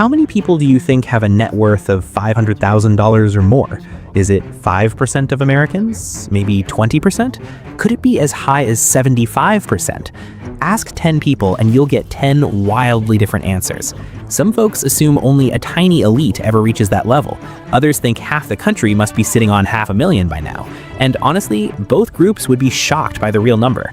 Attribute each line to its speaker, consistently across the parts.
Speaker 1: How many people do you think have a net worth of $500,000 or more? Is it 5% of Americans? Maybe 20%? Could it be as high as 75%? Ask 10 people and you'll get 10 wildly different answers. Some folks assume only a tiny elite ever reaches that level. Others think half the country must be sitting on $500,000 by now. And honestly, both groups would be shocked by the real number.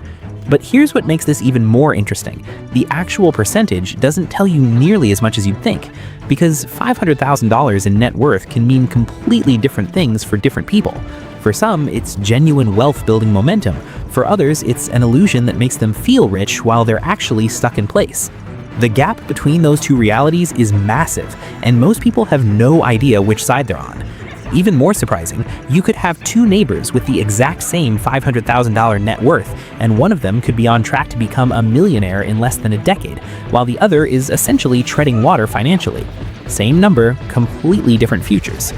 Speaker 1: But here's what makes this even more interesting. The actual percentage doesn't tell you nearly as much as you'd think, because $500,000 in net worth can mean completely different things for different people. For some, it's genuine wealth-building momentum. For others, it's an illusion that makes them feel rich while they're actually stuck in place. The gap between those two realities is massive, and most people have no idea which side they're on. Even more surprising, you could have two neighbors with the exact same $500,000 net worth, and one of them could be on track to become a millionaire in less than a decade, while the other is essentially treading water financially. Same number, completely different futures.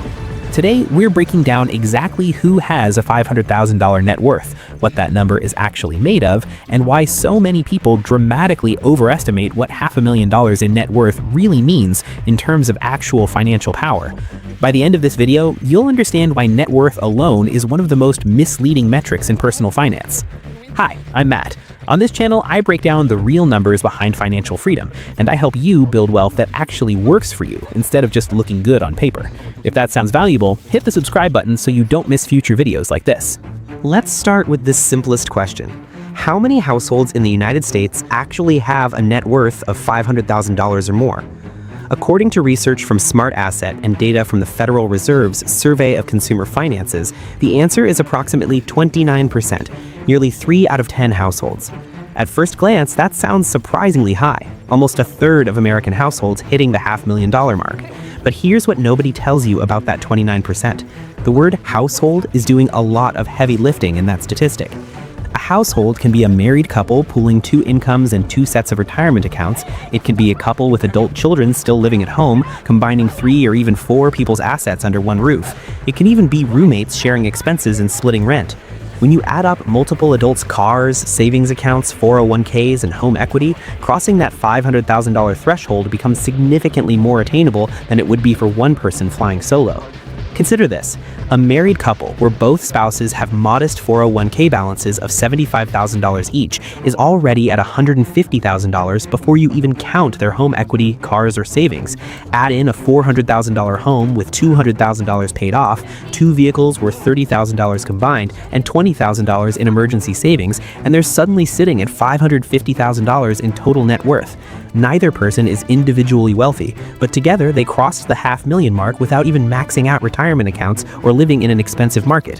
Speaker 1: Today, we're breaking down exactly who has a $500,000 net worth, what that number is actually made of, and why so many people dramatically overestimate what $500,000 in net worth really means in terms of actual financial power. By the end of this video, you'll understand why net worth alone is one of the most misleading metrics in personal finance. Hi, I'm Matt. On this channel, I break down the real numbers behind financial freedom, and I help you build wealth that actually works for you instead of just looking good on paper. If that sounds valuable, hit the subscribe button so you don't miss future videos like this.
Speaker 2: Let's start with the simplest question. How many households in the United States actually have a net worth of $500,000 or more? According to research from Smart Asset and data from the Federal Reserve's Survey of Consumer Finances, the answer is approximately 29%, nearly 3 out of 10 households. At first glance, that sounds surprisingly high, almost a third of American households hitting the $500,000 mark. But here's what nobody tells you about that 29%. The word household is doing a lot of heavy lifting in that statistic. A household can be a married couple pooling 2 incomes and 2 sets of retirement accounts. It can be a couple with adult children still living at home, combining 3 or even 4 people's assets under one roof. It can even be roommates sharing expenses and splitting rent. When you add up multiple adults' cars, savings accounts, 401ks, and home equity, crossing that $500,000 threshold becomes significantly more attainable than it would be for one person flying solo. Consider this: a married couple where both spouses have modest 401k balances of $75,000 each is already at $150,000 before you even count their home equity, cars, or savings. Add in a $400,000 home with $200,000 paid off, 2 vehicles worth $30,000 combined, and $20,000 in emergency savings, and they're suddenly sitting at $550,000 in total net worth. Neither person is individually wealthy, but together they crossed the $500,000 mark without even maxing out retirement accounts or living in an expensive market.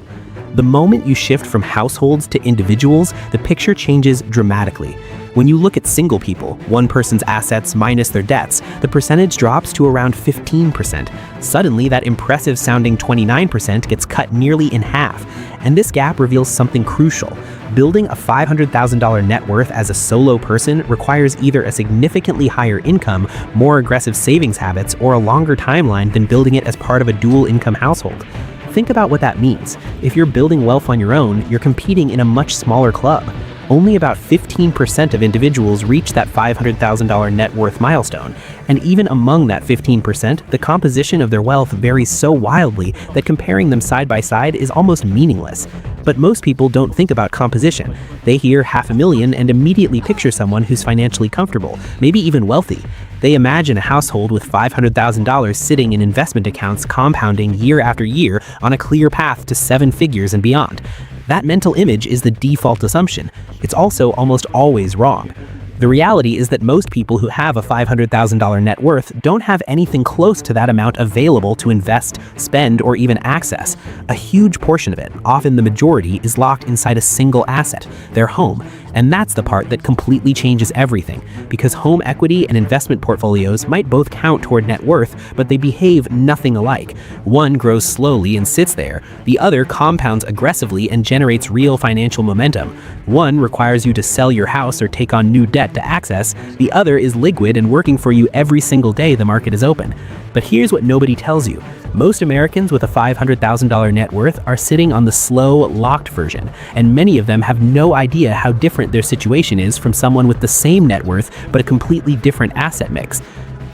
Speaker 2: The moment you shift from households to individuals, the picture changes dramatically. When you look at single people, one person's assets minus their debts, the percentage drops to around 15%. Suddenly, that impressive sounding 29% gets cut nearly in half. And this gap reveals something crucial. Building a $500,000 net worth as a solo person requires either a significantly higher income, more aggressive savings habits, or a longer timeline than building it as part of a dual income household. Think about what that means. If you're building wealth on your own, you're competing in a much smaller club. Only about 15% of individuals reach that $500,000 net worth milestone, and even among that 15%, the composition of their wealth varies so wildly that comparing them side by side is almost meaningless. But most people don't think about composition. They hear $500,000 and immediately picture someone who's financially comfortable, maybe even wealthy. They imagine a household with $500,000 sitting in investment accounts compounding year after year on a clear path to 7 figures and beyond. That mental image is the default assumption. It's also almost always wrong. The reality is that most people who have a $500,000 net worth don't have anything close to that amount available to invest, spend, or even access. A huge portion of it, often the majority, is locked inside a single asset, their home. And that's the part that completely changes everything, because home equity and investment portfolios might both count toward net worth, but they behave nothing alike. One grows slowly and sits there. The other compounds aggressively and generates real financial momentum. One requires you to sell your house or take on new debt to access. The other is liquid and working for you every single day the market is open. But here's what nobody tells you. Most Americans with a $500,000 net worth are sitting on the slow, locked version, and many of them have no idea how different their situation is from someone with the same net worth but a completely different asset mix.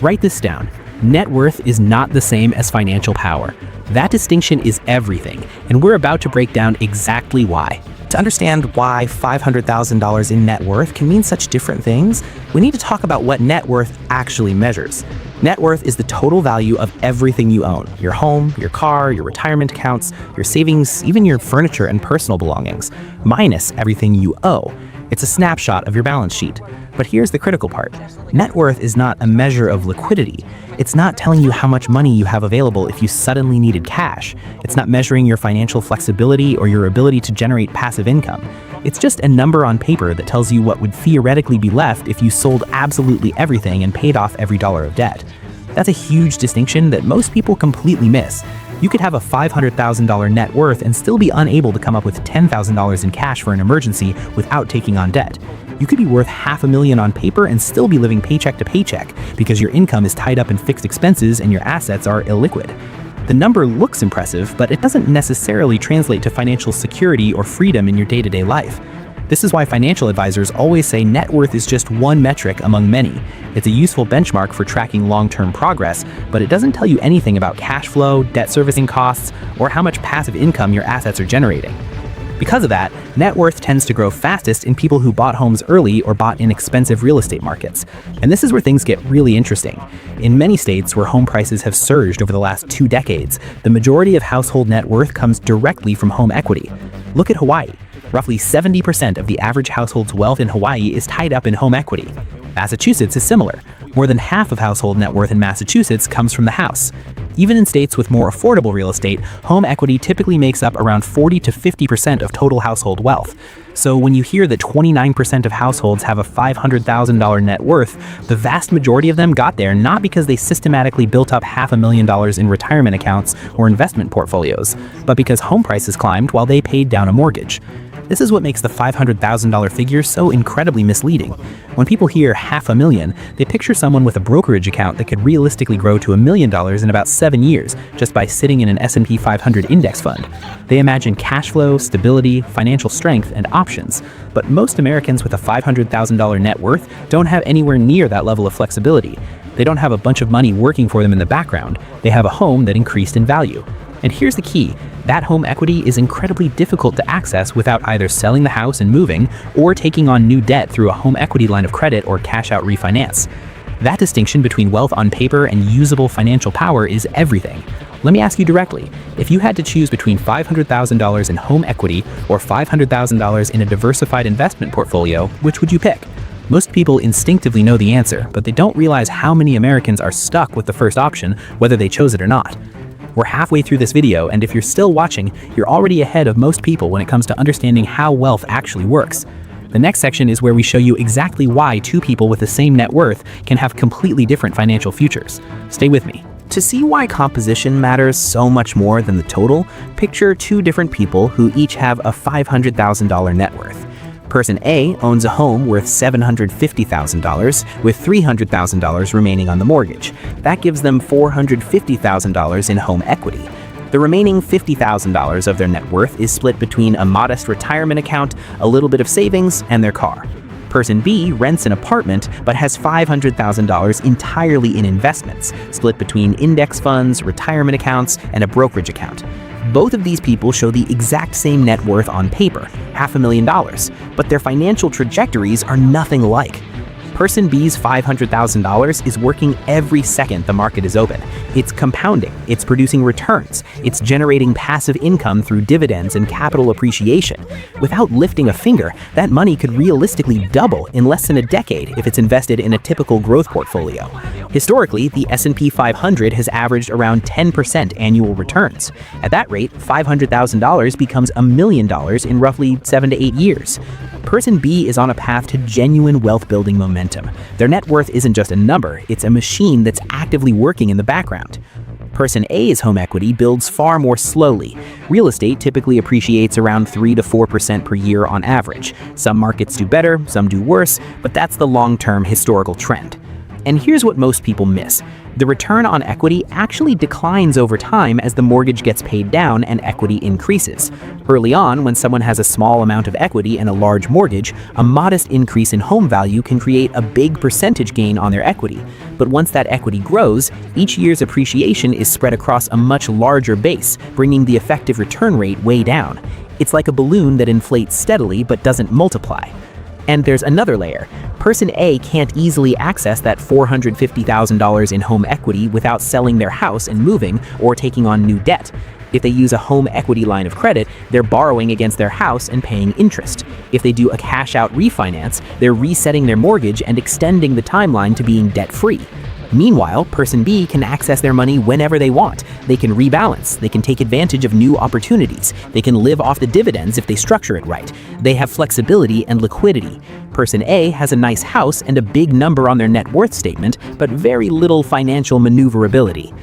Speaker 2: Write this down.
Speaker 1: Net worth is not the same as financial power. That distinction is everything, and we're about to break down exactly why. To understand why $500,000 in net worth can mean such different things, we need to talk about what net worth actually measures. Net worth is the total value of everything you own: your home, your car, your retirement accounts, your savings, even your furniture and personal belongings, minus everything you owe. It's a snapshot of your balance sheet. But here's the critical part. Net worth is not a measure of liquidity. It's not telling you how much money you have available if you suddenly needed cash. It's not measuring your financial flexibility or your ability to generate passive income. It's just a number on paper that tells you what would theoretically be left if you sold absolutely everything and paid off every dollar of debt. That's a huge distinction that most people completely miss. You could have a $500,000 net worth and still be unable to come up with $10,000 in cash for an emergency without taking on debt. You could be worth $500,000 on paper and still be living paycheck to paycheck because your income is tied up in fixed expenses and your assets are illiquid. The number looks impressive, but it doesn't necessarily translate to financial security or freedom in your day-to-day life. This is why financial advisors always say net worth is just one metric among many. It's a useful benchmark for tracking long-term progress, but it doesn't tell you anything about cash flow, debt servicing costs, or how much passive income your assets are generating. Because of that, net worth tends to grow fastest in people who bought homes early or bought in expensive real estate markets. And this is where things get really interesting. In many states where home prices have surged over the last 2 decades, the majority of household net worth comes directly from home equity. Look at Hawaii. Roughly 70% of the average household's wealth in Hawaii is tied up in home equity. Massachusetts is similar. More than half of household net worth in Massachusetts comes from the house. Even in states with more affordable real estate, home equity typically makes up around 40 to 50% of total household wealth. So when you hear that 29% of households have a $500,000 net worth, the vast majority of them got there not because they systematically built up $500,000 in retirement accounts or investment portfolios, but because home prices climbed while they paid down a mortgage. This is what makes the $500,000 figure so incredibly misleading. When people hear $500,000, they picture someone with a brokerage account that could realistically grow to $1 million in about 7 years just by sitting in an S&P 500 index fund. They imagine cash flow, stability, financial strength, and options. But most Americans with a $500,000 net worth don't have anywhere near that level of flexibility. They don't have a bunch of money working for them in the background. They have a home that increased in value. And here's the key. That home equity is incredibly difficult to access without either selling the house and moving or taking on new debt through a home equity line of credit or cash out refinance. That distinction between wealth on paper and usable financial power is everything. Let me ask you directly, if you had to choose between $500,000 in home equity or $500,000 in a diversified investment portfolio, which would you pick? Most people instinctively know the answer, but they don't realize how many Americans are stuck with the first option, whether they chose it or not. We're halfway through this video, and if you're still watching, you're already ahead of most people when it comes to understanding how wealth actually works. The next section is where we show you exactly why 2 people with the same net worth can have completely different financial futures. Stay with me. To see why composition matters so much more than the total, picture 2 different people who each have a $500,000 net worth. Person A owns a home worth $750,000 with $300,000 remaining on the mortgage. That gives them $450,000 in home equity. The remaining $50,000 of their net worth is split between a modest retirement account, a little bit of savings, and their car. Person B rents an apartment but has $500,000 entirely in investments, split between index funds, retirement accounts, and a brokerage account. Both of these people show the exact same net worth on paper, $500,000, but their financial trajectories are nothing alike. Person B's $500,000 is working every second the market is open. It's compounding, it's producing returns, it's generating passive income through dividends and capital appreciation. Without lifting a finger, that money could realistically double in less than a decade if it's invested in a typical growth portfolio. Historically, the S&P 500 has averaged around 10% annual returns. At that rate, $500,000 becomes $1 million in roughly 7 to 8 years. Person B is on a path to genuine wealth-building momentum. Their net worth isn't just a number, it's a machine that's actively working in the background. Person A's home equity builds far more slowly. Real estate typically appreciates around 3 to 4% per year on average. Some markets do better, some do worse, but that's the long-term historical trend. And here's what most people miss. The return on equity actually declines over time as the mortgage gets paid down and equity increases. Early on, when someone has a small amount of equity and a large mortgage, a modest increase in home value can create a big percentage gain on their equity. But once that equity grows, each year's appreciation is spread across a much larger base, bringing the effective return rate way down. It's like a balloon that inflates steadily but doesn't multiply. And there's another layer. Person A can't easily access that $450,000 in home equity without selling their house and moving or taking on new debt. If they use a home equity line of credit, they're borrowing against their house and paying interest. If they do a cash-out refinance, they're resetting their mortgage and extending the timeline to being debt-free. Meanwhile, person B can access their money whenever they want. They can rebalance, they can take advantage of new opportunities, they can live off the dividends if they structure it right. They have flexibility and liquidity. Person A has a nice house and a big number on their net worth statement, but very little financial maneuverability.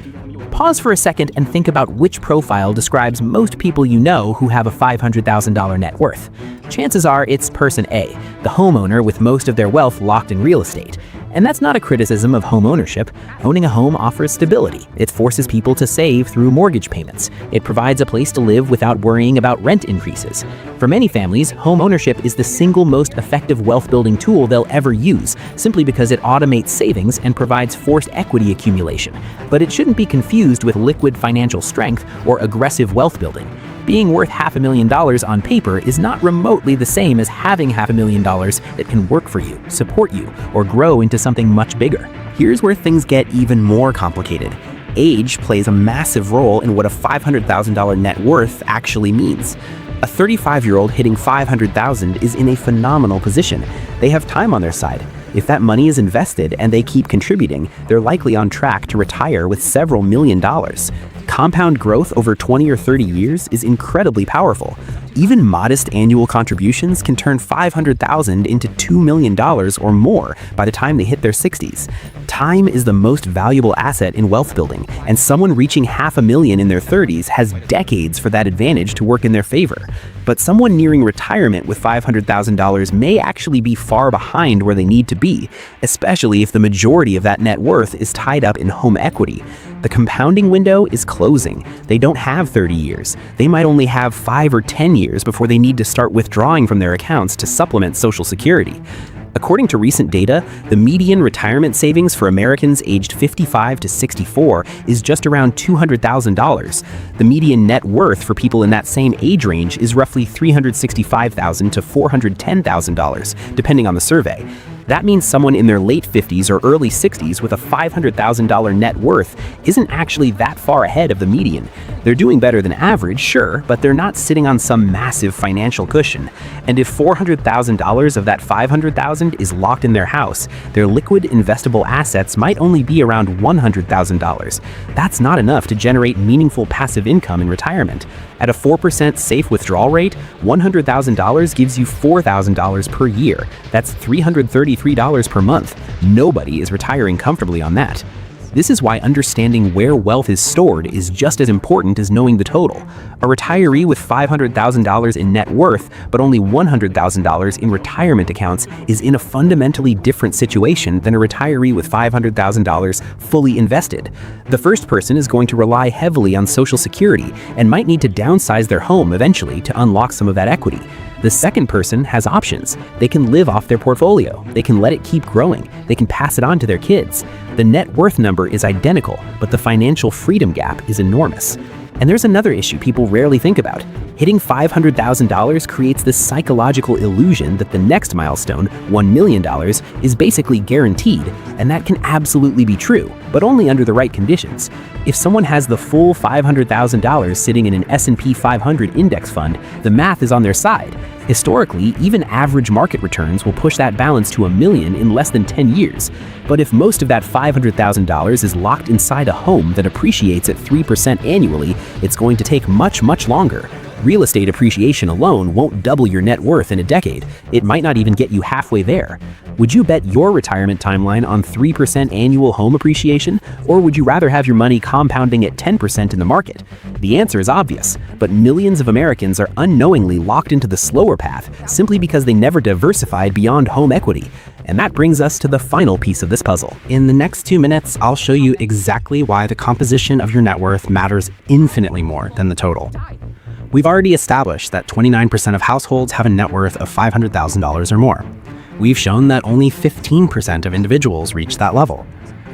Speaker 1: Pause for a second and think about which profile describes most people you know who have a $500,000 net worth. Chances are it's person A, the homeowner with most of their wealth locked in real estate. And that's not a criticism of home ownership. Owning a home offers stability. It forces people to save through mortgage payments. It provides a place to live without worrying about rent increases. For many families, home ownership is the single most effective wealth-building tool they'll ever use, simply because it automates savings and provides forced equity accumulation. But it shouldn't be confused with liquid financial strength or aggressive wealth building. Being worth $500,000 on paper is not remotely the same as having $500,000 that can work for you, support you, or grow into something much bigger.
Speaker 2: Here's where things get even more complicated. Age plays a massive role in what a $500,000 net worth actually means. A 35-year-old hitting $500,000 is in a phenomenal position. They have time on their side. If that money is invested and they keep contributing, they're likely on track to retire with several $1,000,000. Compound growth over 20 or 30 years is incredibly powerful. Even modest annual contributions can turn $500,000 into $2 million or more by the time they hit their 60s. Time is the most valuable asset in wealth building, and someone reaching $500,000 in their 30s has decades for that advantage to work in their favor. But someone nearing retirement with $500,000 may actually be far behind where they need to be, especially if the majority of that net worth is tied up in home equity. The compounding window is closing. They don't have 30 years. They might only have 5 or 10 years before they need to start withdrawing from their accounts to supplement Social Security. According to recent data, the median retirement savings for Americans aged 55 to 64 is just around $200,000. The median net worth for people in that same age range is roughly $365,000 to $410,000, depending on the survey. That means someone in their late 50s or early 60s with a $500,000 net worth isn't actually that far ahead of the median. They're doing better than average, sure, but they're not sitting on some massive financial cushion. And if $400,000 of that $500,000 is locked in their house, their liquid investable assets might only be around $100,000. That's not enough to generate meaningful passive income in retirement. At a 4% safe withdrawal rate, $100,000 gives you $4,000 per year. That's $333 per month. Nobody is retiring comfortably on that. This is why understanding where wealth is stored is just as important as knowing the total. A retiree with $500,000 in net worth, but only $100,000 in retirement accounts is in a fundamentally different situation than a retiree with $500,000 fully invested. The first person is going to rely heavily on Social Security and might need to downsize their home eventually to unlock some of that equity. The second person has options. They can live off their portfolio. They can let it keep growing. They can pass it on to their kids. The net worth number is identical, but the financial freedom gap is enormous. And there's another issue people rarely think about. Hitting $500,000 creates this psychological illusion that the next milestone, $1 million, is basically guaranteed, and that can absolutely be true, but only under the right conditions. If someone has the full $500,000 sitting in an S&P 500 index fund, the math is on their side. Historically, even average market returns will push that balance to $1 million in less than 10 years. But if most of that $500,000 is locked inside a home that appreciates at 3% annually, it's going to take much, much longer.
Speaker 3: Real estate appreciation alone won't double your net worth in a decade. It might not even get you halfway there. Would you bet your retirement timeline on 3% annual home appreciation, or would you rather have your money compounding at 10% in the market? The answer is obvious, but millions of Americans are unknowingly locked into the slower path simply because they never diversified beyond home equity. And that brings us to the final piece of this puzzle.
Speaker 2: In the next 2 minutes, I'll show you exactly why the composition of your net worth matters infinitely more than the total. We've already established that 29% of households have a net worth of $500,000 or more. We've shown that only 15% of individuals reach that level.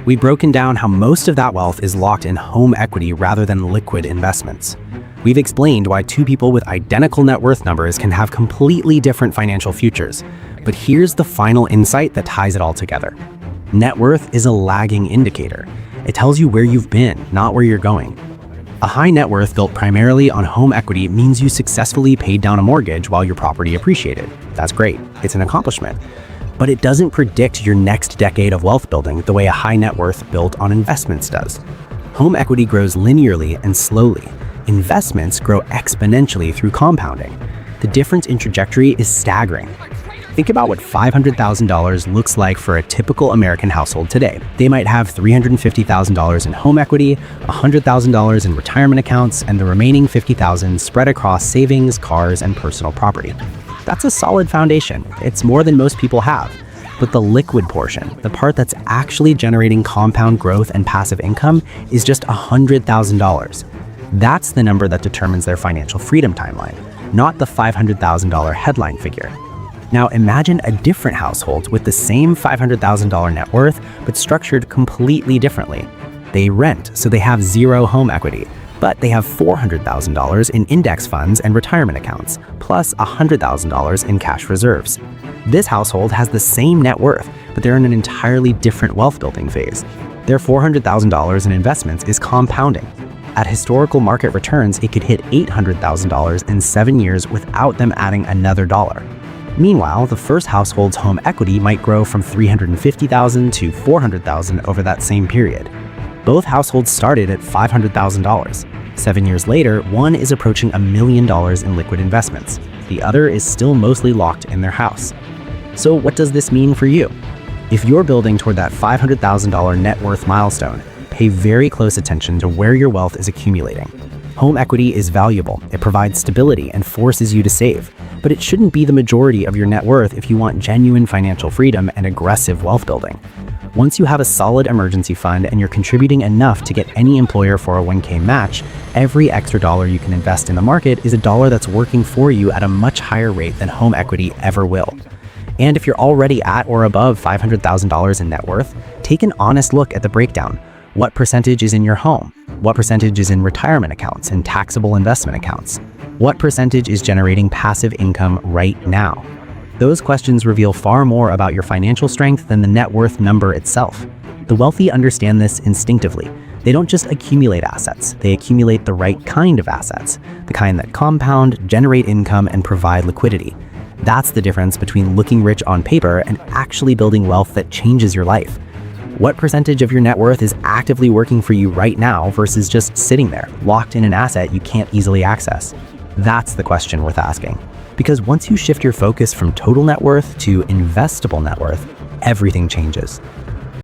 Speaker 2: We've broken down how most of that wealth is locked in home equity rather than liquid investments. We've explained why two people with identical net worth numbers can have completely different financial futures. But here's the final insight that ties it all together. Net worth is a lagging indicator. It tells you where you've been, not where you're going. A high net worth built primarily on home equity means you successfully paid down a mortgage while your property appreciated. That's great. It's an accomplishment. But it doesn't predict your next decade of wealth building the way a high net worth built on investments does. Home equity grows linearly and slowly. Investments grow exponentially through compounding. The difference in trajectory is staggering. Think about what $500,000 looks like for a typical American household today. They might have $350,000 in home equity, $100,000 in retirement accounts, and the remaining $50,000 spread across savings, cars, and personal property. That's a solid foundation. It's more than most people have. But the liquid portion, the part that's actually generating compound growth and passive income, is just $100,000. That's the number that determines their financial freedom timeline, not the $500,000 headline figure. Now imagine a different household with the same $500,000 net worth, but structured completely differently. They rent, so they have zero home equity, but they have $400,000 in index funds and retirement accounts, plus $100,000 in cash reserves. This household has the same net worth, but they're in an entirely different wealth building phase. Their $400,000 in investments is compounding. At historical market returns, it could hit $800,000 in 7 years without them adding another dollar. Meanwhile, the first household's home equity might grow from $350,000 to $400,000 over that same period. Both households started at $500,000. 7 years later, one is approaching $1 million in liquid investments. The other is still mostly locked in their house. So what does this mean for you? If you're building toward that $500,000 net worth milestone, pay very close attention to where your wealth is accumulating. Home equity is valuable. It provides stability and forces you to save. But it shouldn't be the majority of your net worth if you want genuine financial freedom and aggressive wealth building. Once you have a solid emergency fund and you're contributing enough to get any employer 401k match, every extra dollar you can invest in the market is a dollar that's working for you at a much higher rate than home equity ever will. And if you're already at or above $500,000 in net worth, take an honest look at the breakdown. What percentage is in your home? What percentage is in retirement accounts and taxable investment accounts? What percentage is generating passive income right now? Those questions reveal far more about your financial strength than the net worth number itself. The wealthy understand this instinctively. They don't just accumulate assets, they accumulate the right kind of assets, the kind that compound, generate income, and provide liquidity. That's the difference between looking rich on paper and actually building wealth that changes your life. What percentage of your net worth is actively working for you right now versus just sitting there, locked in an asset you can't easily access? That's the question worth asking. Because once you shift your focus from total net worth to investable net worth, everything changes.